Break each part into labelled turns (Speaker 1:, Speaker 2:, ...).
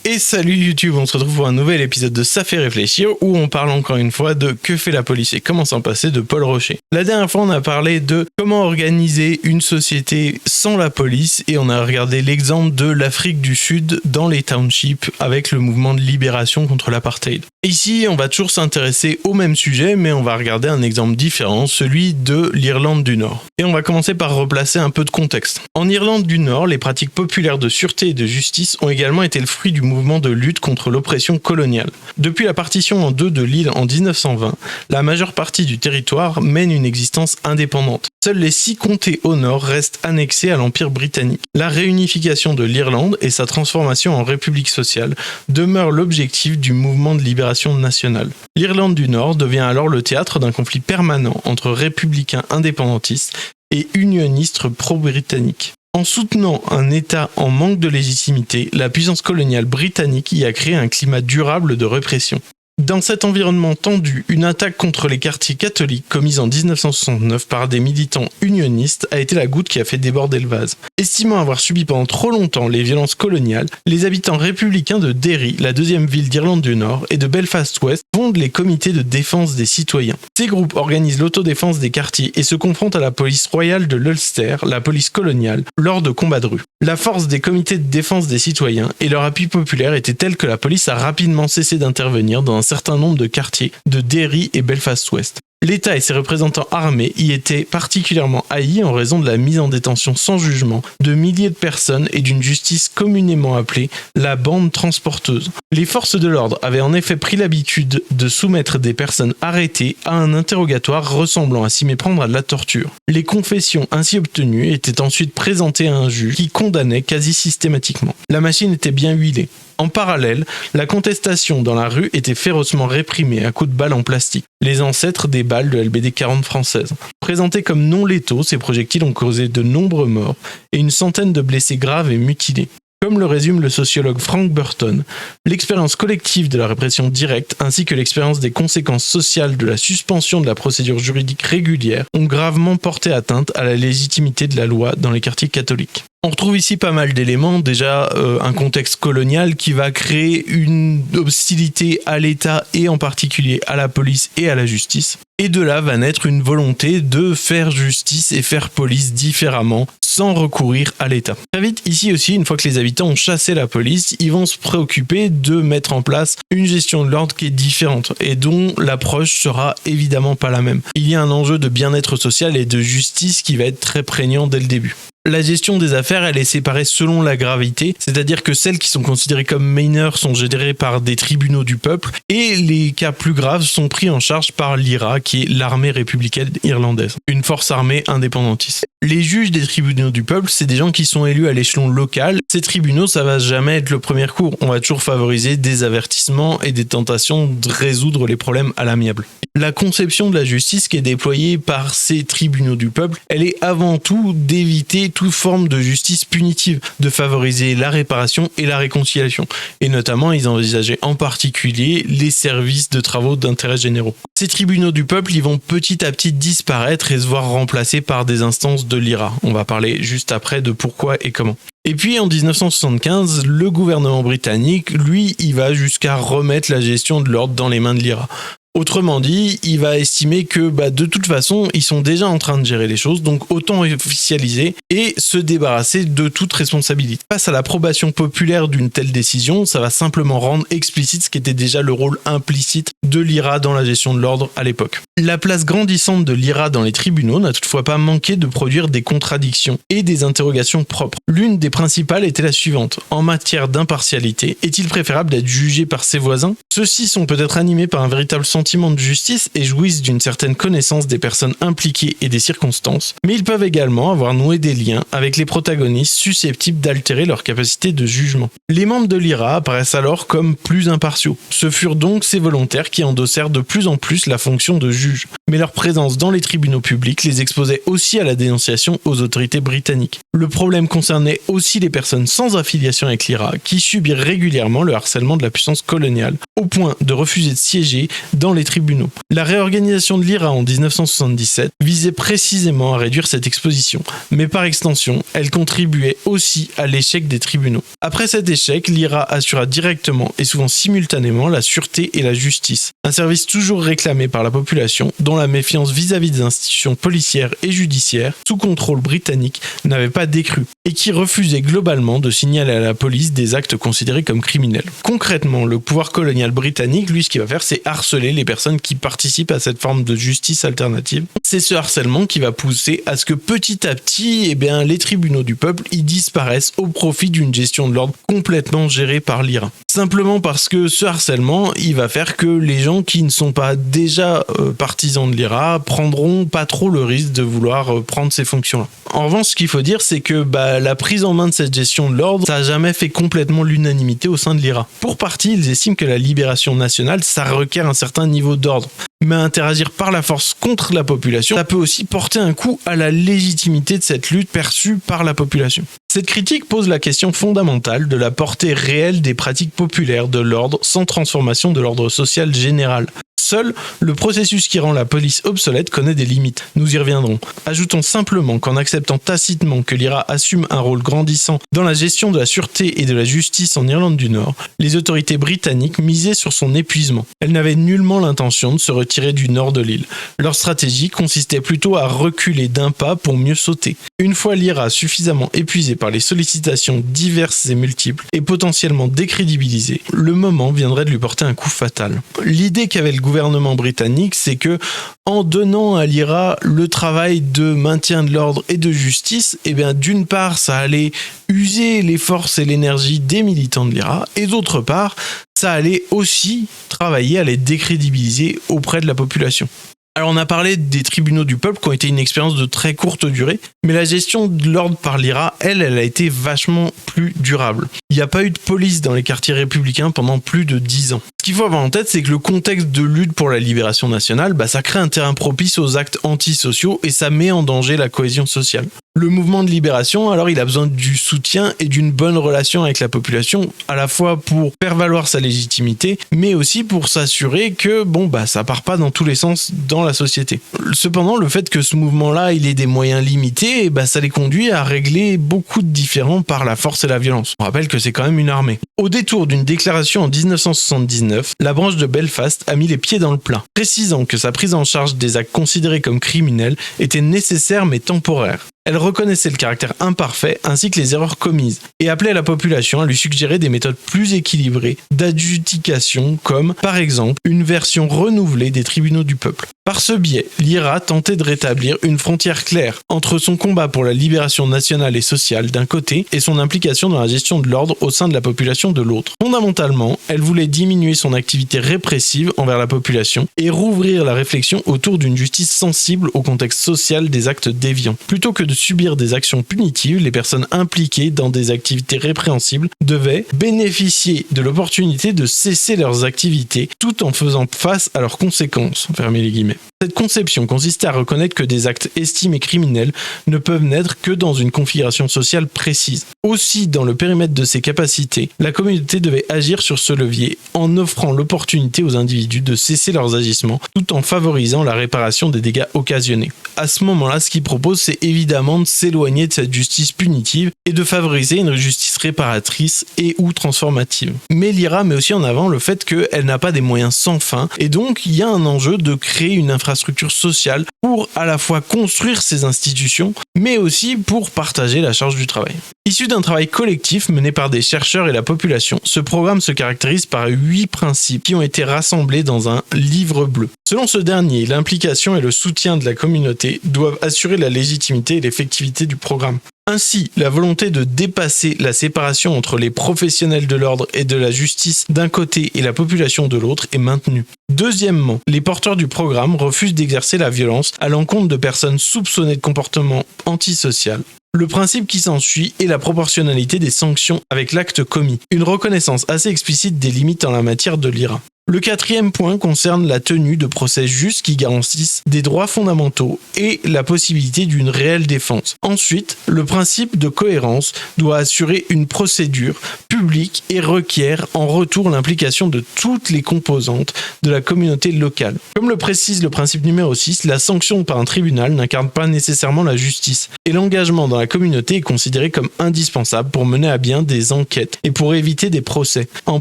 Speaker 1: Et salut YouTube, on se retrouve pour un nouvel épisode de Ça fait réfléchir où on parle encore une fois de Que fait la police et comment s'en passer de Paul Rocher. La dernière fois on a parlé de comment organiser une société sans la police et on a regardé l'exemple de l'Afrique du Sud dans les townships avec le mouvement de libération contre l'apartheid. Ici on va toujours s'intéresser au même sujet mais on va regarder un exemple différent, celui de l'Irlande du Nord. Et on va commencer par replacer un peu de contexte. En Irlande du Nord, les pratiques populaires de sûreté et de justice ont également été le fruit du mouvement de lutte contre l'oppression coloniale. Depuis la partition en deux de l'île en 1920, la majeure partie du territoire mène une existence indépendante. Seuls les 6 comtés au nord restent annexés à l'Empire britannique. La réunification de l'Irlande et sa transformation en république sociale demeurent l'objectif du mouvement de libération nationale. L'Irlande du Nord devient alors le théâtre d'un conflit permanent entre républicains indépendantistes et unionistes pro-britanniques. En soutenant un État en manque de légitimité, la puissance coloniale britannique y a créé un climat durable de répression. Dans cet environnement tendu, une attaque contre les quartiers catholiques commise en 1969 par des militants unionistes a été la goutte qui a fait déborder le vase. Estimant avoir subi pendant trop longtemps les violences coloniales, les habitants républicains de Derry, la deuxième ville d'Irlande du Nord, et de Belfast-Ouest fondent les comités de défense des citoyens. Ces groupes organisent l'autodéfense des quartiers et se confrontent à la police royale de l'Ulster, la police coloniale, lors de combats de rue. La force des comités de défense des citoyens et leur appui populaire étaient tels que la police a rapidement cessé d'intervenir dans un certain nombre de quartiers de Derry et Belfast-Ouest. L'État et ses représentants armés y étaient particulièrement haïs en raison de la mise en détention sans jugement de milliers de personnes et d'une justice communément appelée la bande transporteuse. Les forces de l'ordre avaient en effet pris l'habitude de soumettre des personnes arrêtées à un interrogatoire ressemblant à s'y méprendre à de la torture. Les confessions ainsi obtenues étaient ensuite présentées à un juge qui condamnait quasi systématiquement. La machine était bien huilée. En parallèle, la contestation dans la rue était férocement réprimée à coups de balles en plastique, les ancêtres des balles de LBD 40 françaises. Présentés comme non létaux, ces projectiles ont causé de nombreux morts et une centaine de blessés graves et mutilés. Comme le résume le sociologue Frank Burton, l'expérience collective de la répression directe ainsi que l'expérience des conséquences sociales de la suspension de la procédure juridique régulière ont gravement porté atteinte à la légitimité de la loi dans les quartiers catholiques. On retrouve ici pas mal d'éléments, déjà un contexte colonial qui va créer une hostilité à l'État et en particulier à la police et à la justice. Et de là va naître une volonté de faire justice et faire police différemment sans recourir à l'État. Très vite, ici aussi, une fois que les habitants ont chassé la police, ils vont se préoccuper de mettre en place une gestion de l'ordre qui est différente et dont l'approche sera évidemment pas la même. Il y a un enjeu de bien-être social et de justice qui va être très prégnant dès le début. La gestion des affaires, elle est séparée selon la gravité, c'est-à-dire que celles qui sont considérées comme mineures sont gérées par des tribunaux du peuple et les cas plus graves sont pris en charge par l'IRA, qui est l'armée républicaine irlandaise, une force armée indépendantiste. Les juges des tribunaux du peuple, c'est des gens qui sont élus à l'échelon local. Ces tribunaux, ça va jamais être le premier cours. On va toujours favoriser des avertissements et des tentations de résoudre les problèmes à l'amiable. La conception de la justice qui est déployée par ces tribunaux du peuple, elle est avant tout d'éviter toute forme de justice punitive, de favoriser la réparation et la réconciliation. Et notamment, ils envisageaient en particulier les services de travaux d'intérêt généraux. Ces tribunaux du peuple, ils vont petit à petit disparaître et se voir remplacés par des instances de l'IRA. On va parler juste après de pourquoi et comment. Et puis en 1975, le gouvernement britannique, lui, il va jusqu'à remettre la gestion de l'ordre dans les mains de l'IRA. Autrement dit, il va estimer que de toute façon, ils sont déjà en train de gérer les choses, donc autant officialiser et se débarrasser de toute responsabilité. Face à l'approbation populaire d'une telle décision, ça va simplement rendre explicite ce qui était déjà le rôle implicite de l'IRA dans la gestion de l'ordre à l'époque. La place grandissante de l'IRA dans les tribunaux n'a toutefois pas manqué de produire des contradictions et des interrogations propres. L'une des principales était la suivante. En matière d'impartialité, est-il préférable d'être jugé par ses voisins ? Ceux-ci sont peut-être animés par un véritable sentiment de justice et jouissent d'une certaine connaissance des personnes impliquées et des circonstances, mais ils peuvent également avoir noué des liens avec les protagonistes susceptibles d'altérer leur capacité de jugement. Les membres de l'IRA apparaissent alors comme plus impartiaux. Ce furent donc ces volontaires qui endossèrent de plus en plus la fonction de juge, mais leur présence dans les tribunaux publics les exposait aussi à la dénonciation aux autorités britanniques. Le problème concernait aussi les personnes sans affiliation avec l'IRA qui subirent régulièrement le harcèlement de la puissance coloniale, au point de refuser de siéger dans dans les tribunaux. La réorganisation de l'IRA en 1977 visait précisément à réduire cette exposition, mais par extension, elle contribuait aussi à l'échec des tribunaux. Après cet échec, l'IRA assura directement et souvent simultanément la sûreté et la justice, un service toujours réclamé par la population dont la méfiance vis-à-vis des institutions policières et judiciaires sous contrôle britannique n'avait pas décru et qui refusait globalement de signaler à la police des actes considérés comme criminels. Concrètement, le pouvoir colonial britannique, lui, ce qu'il va faire, c'est harceler les personnes qui participent à cette forme de justice alternative. C'est ce harcèlement qui va pousser à ce que petit à petit, les tribunaux du peuple y disparaissent au profit d'une gestion de l'ordre complètement gérée par l'IRA. Simplement parce que ce harcèlement, il va faire que les gens qui ne sont pas déjà partisans de l'IRA prendront pas trop le risque de vouloir prendre ces fonctions-là. En revanche, ce qu'il faut dire, c'est que la prise en main de cette gestion de l'ordre, ça n'a jamais fait complètement l'unanimité au sein de l'IRA. Pour partie, ils estiment que la libération nationale, ça requiert un certain niveau d'ordre. Mais interagir par la force contre la population, ça peut aussi porter un coup à la légitimité de cette lutte perçue par la population. Cette critique pose la question fondamentale de la portée réelle des pratiques populaires de l'ordre sans transformation de l'ordre social général. Seul, le processus qui rend la police obsolète connaît des limites. Nous y reviendrons. Ajoutons simplement qu'en acceptant tacitement que l'IRA assume un rôle grandissant dans la gestion de la sûreté et de la justice en Irlande du Nord, les autorités britanniques misaient sur son épuisement. Elles n'avaient nullement l'intention de se retirer du nord de l'île. Leur stratégie consistait plutôt à reculer d'un pas pour mieux sauter. Une fois l'IRA suffisamment épuisée par les sollicitations diverses et multiples et potentiellement décrédibilisée, le moment viendrait de lui porter un coup fatal. L'idée qu'avait le gouvernement britannique, c'est que en donnant à l'IRA le travail de maintien de l'ordre et de justice, d'une part, ça allait user les forces et l'énergie des militants de l'IRA, et d'autre part, ça allait aussi travailler à les décrédibiliser auprès de la population. Alors on a parlé des tribunaux du peuple qui ont été une expérience de très courte durée, mais la gestion de l'ordre par l'IRA, elle a été vachement plus durable. Il n'y a pas eu de police dans les quartiers républicains pendant plus de 10 ans. Ce qu'il faut avoir en tête, c'est que le contexte de lutte pour la libération nationale, ça crée un terrain propice aux actes antisociaux et ça met en danger la cohésion sociale. Le mouvement de libération, alors il a besoin du soutien et d'une bonne relation avec la population, à la fois pour faire valoir sa légitimité, mais aussi pour s'assurer que ça part pas dans tous les sens dans la société. Cependant, le fait que ce mouvement-là, il ait des moyens limités, ça les conduit à régler beaucoup de différends par la force et la violence. On rappelle que c'est quand même une armée. Au détour d'une déclaration en 1979, la branche de Belfast a mis les pieds dans le plat, précisant que sa prise en charge des actes considérés comme criminels était nécessaire mais temporaire. Elle reconnaissait le caractère imparfait ainsi que les erreurs commises et appelait la population à lui suggérer des méthodes plus équilibrées d'adjudication comme, par exemple, une version renouvelée des tribunaux du peuple. Par ce biais, l'IRA tentait de rétablir une frontière claire entre son combat pour la libération nationale et sociale d'un côté et son implication dans la gestion de l'ordre au sein de la population de l'autre. Fondamentalement, elle voulait diminuer son activité répressive envers la population et rouvrir la réflexion autour d'une justice sensible au contexte social des actes déviants. Plutôt que de subir des actions punitives, les personnes impliquées dans des activités répréhensibles devaient bénéficier de l'opportunité de cesser leurs activités tout en faisant face à leurs conséquences. Fermez les guillemets. Cette conception consistait à reconnaître que des actes estimés criminels ne peuvent naître que dans une configuration sociale précise. Aussi, dans le périmètre de ses capacités, la communauté devait agir sur ce levier en offrant l'opportunité aux individus de cesser leurs agissements tout en favorisant la réparation des dégâts occasionnés. À ce moment-là, ce qu'il propose, c'est évidemment de s'éloigner de cette justice punitive et de favoriser une justice réparatrice et ou transformative. Mais l'IRA met aussi en avant le fait qu'elle n'a pas des moyens sans fin et donc il y a un enjeu de créer une infrastructure sociale pour à la fois construire ces institutions, mais aussi pour partager la charge du travail. Issu d'un travail collectif mené par des chercheurs et la population, ce programme se caractérise par 8 principes qui ont été rassemblés dans un livre bleu. Selon ce dernier, l'implication et le soutien de la communauté doivent assurer la légitimité et l'effectivité du programme. Ainsi, la volonté de dépasser la séparation entre les professionnels de l'ordre et de la justice d'un côté et la population de l'autre est maintenue. Deuxièmement, les porteurs du programme refusent d'exercer la violence à l'encontre de personnes soupçonnées de comportement antisocial. Le principe qui s'ensuit est la proportionnalité des sanctions avec l'acte commis, une reconnaissance assez explicite des limites en la matière de l'IRA. Le quatrième point concerne la tenue de procès justes qui garantissent des droits fondamentaux et la possibilité d'une réelle défense. Ensuite, le principe de cohérence doit assurer une procédure publique et requiert en retour l'implication de toutes les composantes de la communauté locale. Comme le précise le principe numéro 6, la sanction par un tribunal n'incarne pas nécessairement la justice et l'engagement dans la communauté est considéré comme indispensable pour mener à bien des enquêtes et pour éviter des procès, en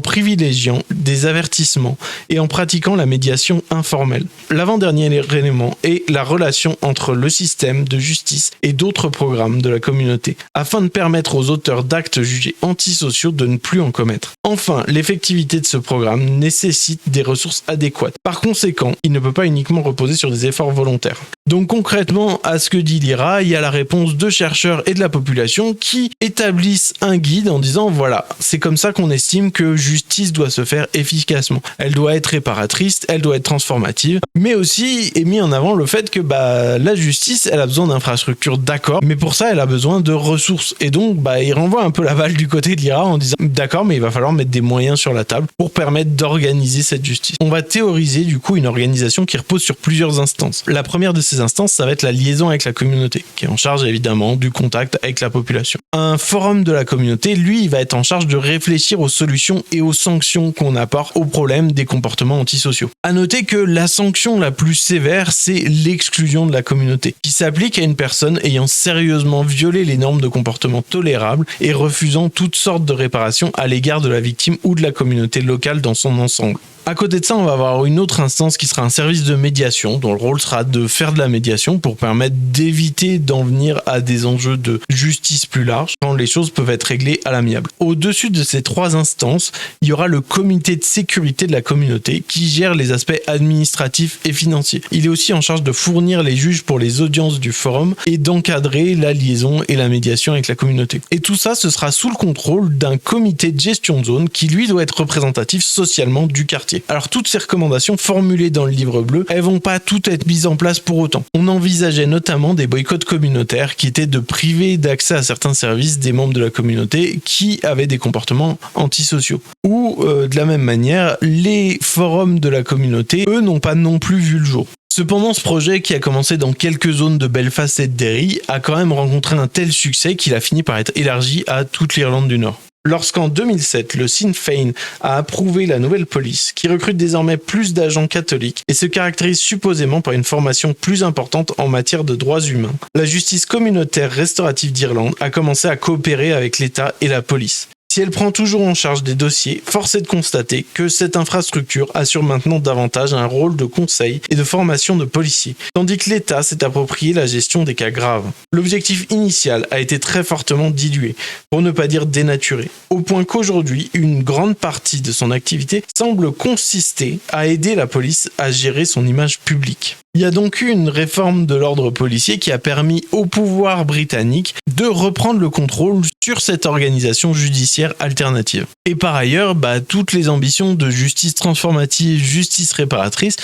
Speaker 1: privilégiant des avertissements et en pratiquant la médiation informelle. L'avant-dernier élément est la relation entre le système de justice et d'autres programmes de la communauté, afin de permettre aux auteurs d'actes jugés antisociaux de ne plus en commettre. Enfin, l'effectivité de ce programme nécessite des ressources adéquates. Par conséquent, il ne peut pas uniquement reposer sur des efforts volontaires. Donc concrètement, à ce que dit l'IRA, il y a la réponse de chercheurs et de la population qui établissent un guide en disant voilà, c'est comme ça qu'on estime que justice doit se faire efficacement. Elle doit être réparatrice, elle doit être transformative, mais aussi est mis en avant le fait que la justice, elle a besoin d'infrastructures, d'accord, mais pour ça, elle a besoin de ressources. Et donc, il renvoie un peu la balle du côté de l'IRA en disant d'accord, mais il va falloir mettre des moyens sur la table pour permettre d'organiser cette justice. On va théoriser du coup une organisation qui repose sur plusieurs instances. La première de ces instances, ça va être la liaison avec la communauté, qui est en charge évidemment du contact avec la population. Un forum de la communauté, lui, il va être en charge de réfléchir aux solutions et aux sanctions qu'on apporte aux problèmes des comportements antisociaux. À noter que la sanction la plus sévère, c'est l'exclusion de la communauté, qui s'applique à une personne ayant sérieusement violé les normes de comportement tolérables et refusant toutes sortes de réparations à l'égard de la victime ou de la communauté locale dans son ensemble. À côté de ça, on va avoir une autre instance qui sera un service de médiation, dont le rôle sera de faire de la médiation pour permettre d'éviter d'en venir à des enjeux de justice plus larges, quand les choses peuvent être réglées à l'amiable. Au-dessus de ces trois instances, il y aura le comité de sécurité de la communauté qui gère les aspects administratifs et financiers. Il est aussi en charge de fournir les juges pour les audiences du forum et d'encadrer la liaison et la médiation avec la communauté. Et tout ça, ce sera sous le contrôle d'un comité de gestion de zone qui, lui, doit être représentatif socialement du quartier. Alors toutes ces recommandations formulées dans le livre bleu, elles vont pas toutes être mises en place pour autant. On envisageait notamment des boycotts communautaires qui étaient de priver d'accès à certains services des membres de la communauté qui avaient des comportements antisociaux. Ou de la même manière, les forums de la communauté, eux, n'ont pas non plus vu le jour. Cependant, ce projet, qui a commencé dans quelques zones de Belfast et de Derry, a quand même rencontré un tel succès qu'il a fini par être élargi à toute l'Irlande du Nord. Lorsqu'en 2007, le Sinn Féin a approuvé la nouvelle police, qui recrute désormais plus d'agents catholiques et se caractérise supposément par une formation plus importante en matière de droits humains, la justice communautaire restaurative d'Irlande a commencé à coopérer avec l'État et la police. Si elle prend toujours en charge des dossiers, force est de constater que cette infrastructure assure maintenant davantage un rôle de conseil et de formation de policiers, tandis que l'État s'est approprié la gestion des cas graves. L'objectif initial a été très fortement dilué, pour ne pas dire dénaturé, au point qu'aujourd'hui, une grande partie de son activité semble consister à aider la police à gérer son image publique. Il y a donc eu une réforme de l'ordre policier qui a permis au pouvoir britannique de reprendre le contrôle sur cette organisation judiciaire alternative. Et par ailleurs, toutes les ambitions de justice transformative, justice réparatrice,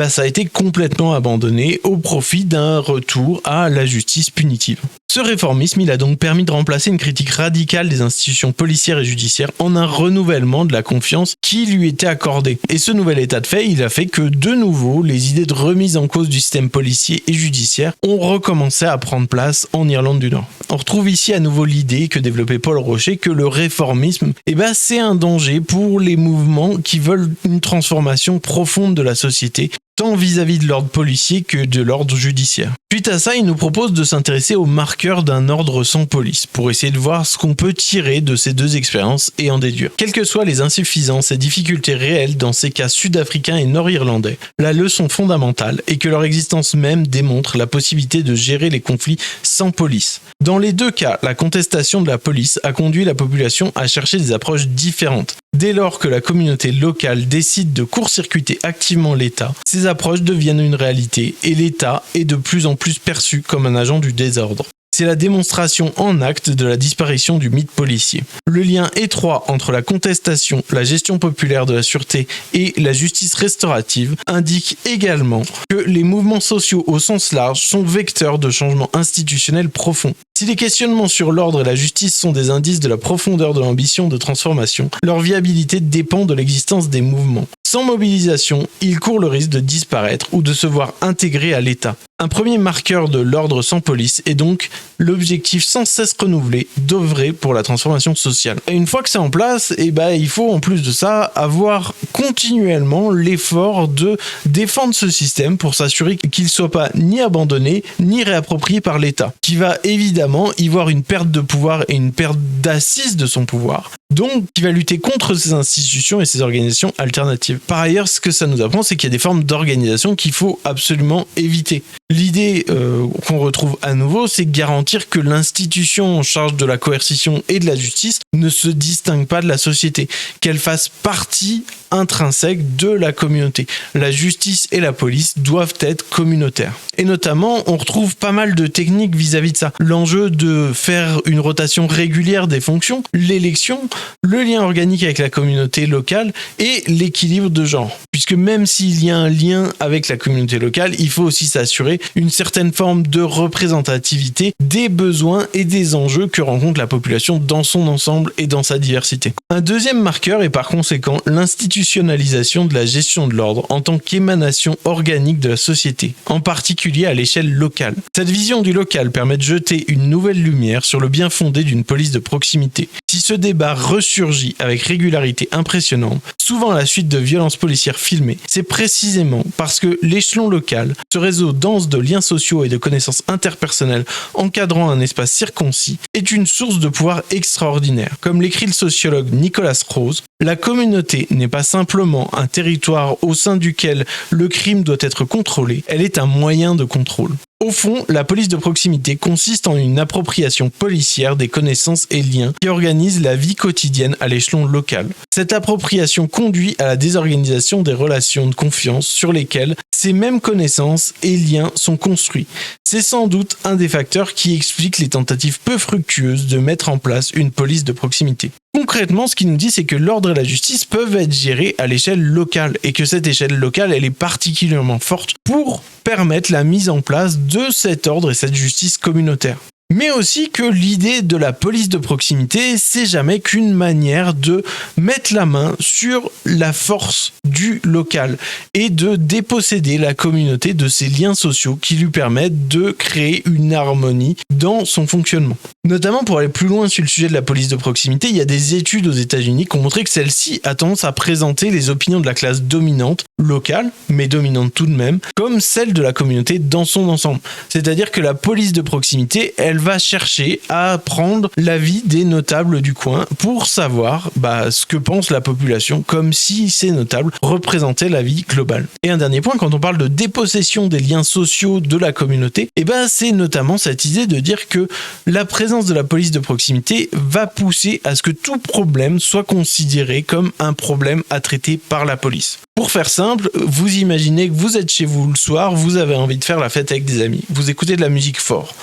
Speaker 1: ça a été complètement abandonné au profit d'un retour à la justice punitive. Ce réformisme, il a donc permis de remplacer une critique radicale des institutions policières et judiciaires en un renouvellement de la confiance qui lui était accordée. Et ce nouvel état de fait, il a fait que de nouveau, les idées de remise en cause du système policier et judiciaire ont recommencé à prendre place en Irlande du Nord. On retrouve ici à nouveau l'idée que développait Paul Rocher que le réformisme, c'est un danger pour les mouvements qui veulent une transformation profonde de la société, tant vis-à-vis de l'ordre policier que de l'ordre judiciaire. Suite à ça, il nous propose de s'intéresser aux marqueurs d'un ordre sans police, pour essayer de voir ce qu'on peut tirer de ces deux expériences et en déduire. Quelles que soient les insuffisances et difficultés réelles dans ces cas sud-africains et nord-irlandais, la leçon fondamentale est que leur existence même démontre la possibilité de gérer les conflits sans police. Dans les deux cas, la contestation de la police a conduit la population à chercher des approches différentes. Dès lors que la communauté locale décide de court-circuiter activement l'État, ces approches deviennent une réalité et l'État est de plus en plus perçu comme un agent du désordre. C'est la démonstration en acte de la disparition du mythe policier. Le lien étroit entre la contestation, la gestion populaire de la sûreté et la justice restaurative indique également que les mouvements sociaux au sens large sont vecteurs de changements institutionnels profonds. Si les questionnements sur l'ordre et la justice sont des indices de la profondeur de l'ambition de transformation, leur viabilité dépend de l'existence des mouvements. Sans mobilisation, ils courent le risque de disparaître ou de se voir intégrés à l'État. Un premier marqueur de l'ordre sans police est donc l'objectif sans cesse renouvelé d'œuvrer pour la transformation sociale. Et une fois que c'est en place, il faut en plus de ça avoir continuellement l'effort de défendre ce système pour s'assurer qu'il ne soit pas ni abandonné ni réapproprié par l'État, qui va évidemment y voir une perte de pouvoir et une perte d'assise de son pouvoir. Donc, qui va lutter contre ces institutions et ces organisations alternatives. Par ailleurs, ce que ça nous apprend, c'est qu'il y a des formes d'organisation qu'il faut absolument éviter. L'idée qu'on retrouve à nouveau, c'est garantir que l'institution en charge de la coercition et de la justice ne se distingue pas de la société, qu'elle fasse partie intrinsèque de la communauté. La justice et la police doivent être communautaires. Et notamment, on retrouve pas mal de techniques vis-à-vis de ça. L'enjeu de faire une rotation régulière des fonctions, l'élection, le lien organique avec la communauté locale et l'équilibre de genre. Puisque même s'il y a un lien avec la communauté locale, il faut aussi s'assurer une certaine forme de représentativité des besoins et des enjeux que rencontre la population dans son ensemble et dans sa diversité. Un deuxième marqueur est par conséquent l'institutionnalisation de la gestion de l'ordre en tant qu'émanation organique de la société, en particulier à l'échelle locale. Cette vision du local permet de jeter une nouvelle lumière sur le bien fondé d'une police de proximité. Si ce débat ressurgit avec régularité impressionnante, souvent à la suite de violences policières filmées, c'est précisément parce que l'échelon local, ce réseau dense de liens sociaux et de connaissances interpersonnelles encadrant un espace circoncis, est une source de pouvoir extraordinaire. Comme l'écrit le sociologue Nicolas Rose, la communauté n'est pas simplement un territoire au sein duquel le crime doit être contrôlé, elle est un moyen de contrôle. Au fond, la police de proximité consiste en une appropriation policière des connaissances et liens qui organisent la vie quotidienne à l'échelon local. Cette appropriation conduit à la désorganisation des relations de confiance sur lesquelles ces mêmes connaissances et liens sont construits. C'est sans doute un des facteurs qui explique les tentatives peu fructueuses de mettre en place une police de proximité. Concrètement, ce qu'il nous dit, c'est que l'ordre et la justice peuvent être gérés à l'échelle locale et que cette échelle locale, elle est particulièrement forte pour permettre la mise en place de cet ordre et cette justice communautaire. Mais aussi que l'idée de la police de proximité, c'est jamais qu'une manière de mettre la main sur la force du local et de déposséder la communauté de ses liens sociaux qui lui permettent de créer une harmonie dans son fonctionnement. Notamment pour aller plus loin sur le sujet de la police de proximité, il y a des études aux États-Unis qui ont montré que celle-ci a tendance à présenter les opinions de la classe dominante, locale, mais dominante tout de même, comme celle de la communauté dans son ensemble. C'est-à-dire que la police de proximité, elle va chercher à prendre l'avis des notables du coin pour savoir ce que pense la population, comme si ces notables représentaient la vie globale. Et un dernier point, quand on parle de dépossession des liens sociaux de la communauté, c'est notamment cette idée de dire que la présence de la police de proximité va pousser à ce que tout problème soit considéré comme un problème à traiter par la police. Pour faire simple, vous imaginez que vous êtes chez vous le soir, vous avez envie de faire la fête avec des amis, vous écoutez de la musique fort.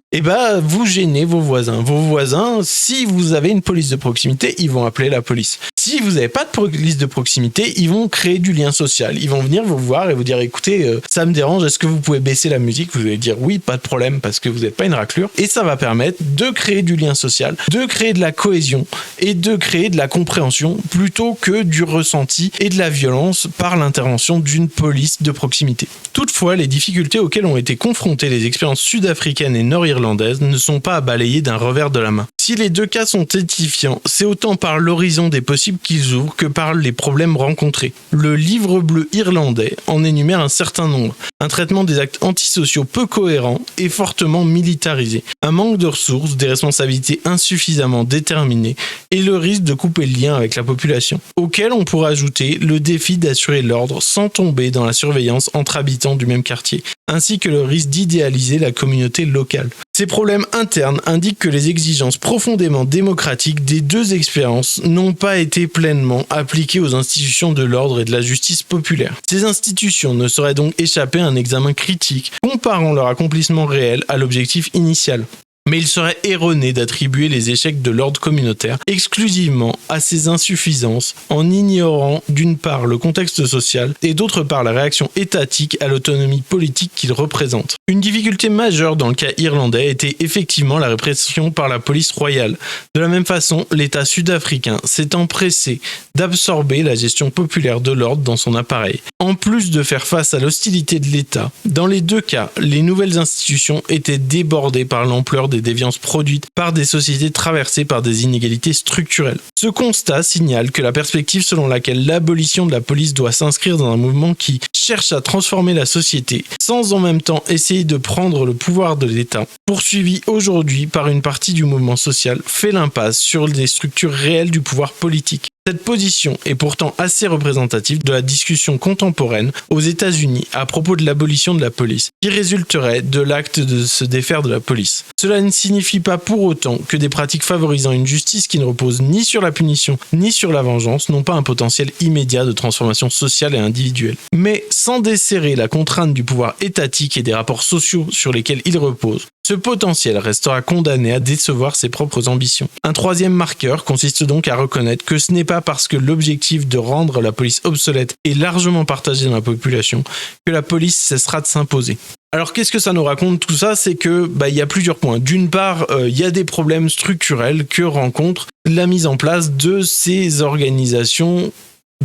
Speaker 1: Vous gênez vos voisins. Vos voisins, si vous avez une police de proximité, ils vont appeler la police. Si vous n'avez pas de police de proximité, ils vont créer du lien social. Ils vont venir vous voir et vous dire, écoutez, ça me dérange, est-ce que vous pouvez baisser la musique ? Vous allez dire oui, pas de problème, parce que vous n'êtes pas une raclure. Et ça va permettre de créer du lien social, de créer de la cohésion et de créer de la compréhension plutôt que du ressenti et de la violence par l'intervention d'une police de proximité. Toutefois, les difficultés auxquelles ont été confrontées les expériences sud-africaines et nord-irlandaises ne sont pas à balayer d'un revers de la main. Si les deux cas sont édifiants, c'est autant par l'horizon des possibles qu'ils ouvrent que par les problèmes rencontrés. Le livre bleu irlandais en énumère un certain nombre. Un traitement des actes antisociaux peu cohérent et fortement militarisé. Un manque de ressources, des responsabilités insuffisamment déterminées et le risque de couper le lien avec la population. Auquel on pourrait ajouter le défi d'assurer l'ordre sans tomber dans la surveillance entre habitants du même quartier, ainsi que le risque d'idéaliser la communauté locale. Ces problèmes internes indiquent que les exigences profondément démocratiques des deux expériences n'ont pas été pleinement appliquées aux institutions de l'ordre et de la justice populaire. Ces institutions ne sauraient donc échapper à un examen critique, comparant leur accomplissement réel à l'objectif initial. Mais il serait erroné d'attribuer les échecs de l'ordre communautaire exclusivement à ses insuffisances, en ignorant d'une part le contexte social et d'autre part la réaction étatique à l'autonomie politique qu'il représente. Une difficulté majeure dans le cas irlandais était effectivement la répression par la police royale. De la même façon, l'État sud-africain s'est empressé d'absorber la gestion populaire de l'ordre dans son appareil. En plus de faire face à l'hostilité de l'État, dans les deux cas, les nouvelles institutions étaient débordées par l'ampleur des déviances produites par des sociétés traversées par des inégalités structurelles. Ce constat signale que la perspective selon laquelle l'abolition de la police doit s'inscrire dans un mouvement qui cherche à transformer la société, sans en même temps essayer de prendre le pouvoir de l'État, poursuivi aujourd'hui par une partie du mouvement social, fait l'impasse sur des structures réelles du pouvoir politique. Cette position est pourtant assez représentative de la discussion contemporaine aux États-Unis à propos de l'abolition de la police, qui résulterait de l'acte de se défaire de la police. Cela ne signifie pas pour autant que des pratiques favorisant une justice qui ne repose ni sur la punition ni sur la vengeance n'ont pas un potentiel immédiat de transformation sociale et individuelle. Mais sans desserrer la contrainte du pouvoir étatique et des rapports sociaux sur lesquels il repose, ce potentiel restera condamné à décevoir ses propres ambitions. Un troisième marqueur consiste donc à reconnaître que ce n'est pas parce que l'objectif de rendre la police obsolète est largement partagé dans la population que la police cessera de s'imposer. Alors qu'est-ce que ça nous raconte tout ça? C'est que il y a plusieurs points. D'une part, il y a des problèmes structurels que rencontre la mise en place de ces organisations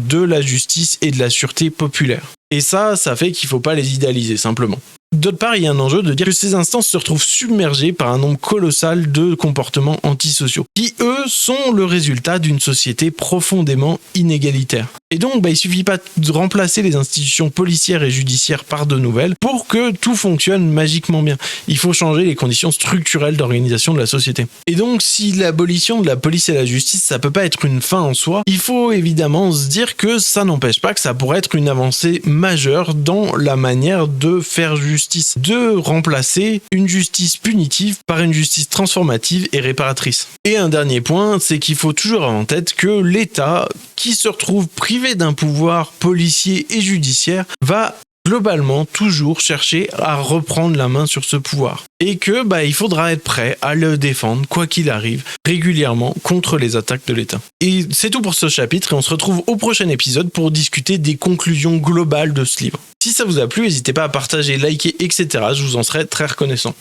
Speaker 1: de la justice et de la sûreté populaire. Et ça fait qu'il ne faut pas les idéaliser simplement. D'autre part, il y a un enjeu de dire que ces instances se retrouvent submergées par un nombre colossal de comportements antisociaux, qui eux sont le résultat d'une société profondément inégalitaire. Et donc, il suffit pas de remplacer les institutions policières et judiciaires par de nouvelles pour que tout fonctionne magiquement bien. Il faut changer les conditions structurelles d'organisation de la société. Et donc, si l'abolition de la police et la justice, ça peut pas être une fin en soi, il faut évidemment se dire que ça n'empêche pas que ça pourrait être une avancée majeure dans la manière de faire justice, de remplacer une justice punitive par une justice transformative et réparatrice. Et un dernier point, c'est qu'il faut toujours avoir en tête que l'État, qui se retrouve privé d'un pouvoir policier et judiciaire, va globalement toujours chercher à reprendre la main sur ce pouvoir. Et que il faudra être prêt à le défendre, quoi qu'il arrive, régulièrement contre les attaques de l'État. Et c'est tout pour ce chapitre et on se retrouve au prochain épisode pour discuter des conclusions globales de ce livre. Si ça vous a plu, n'hésitez pas à partager, liker, etc. Je vous en serai très reconnaissant.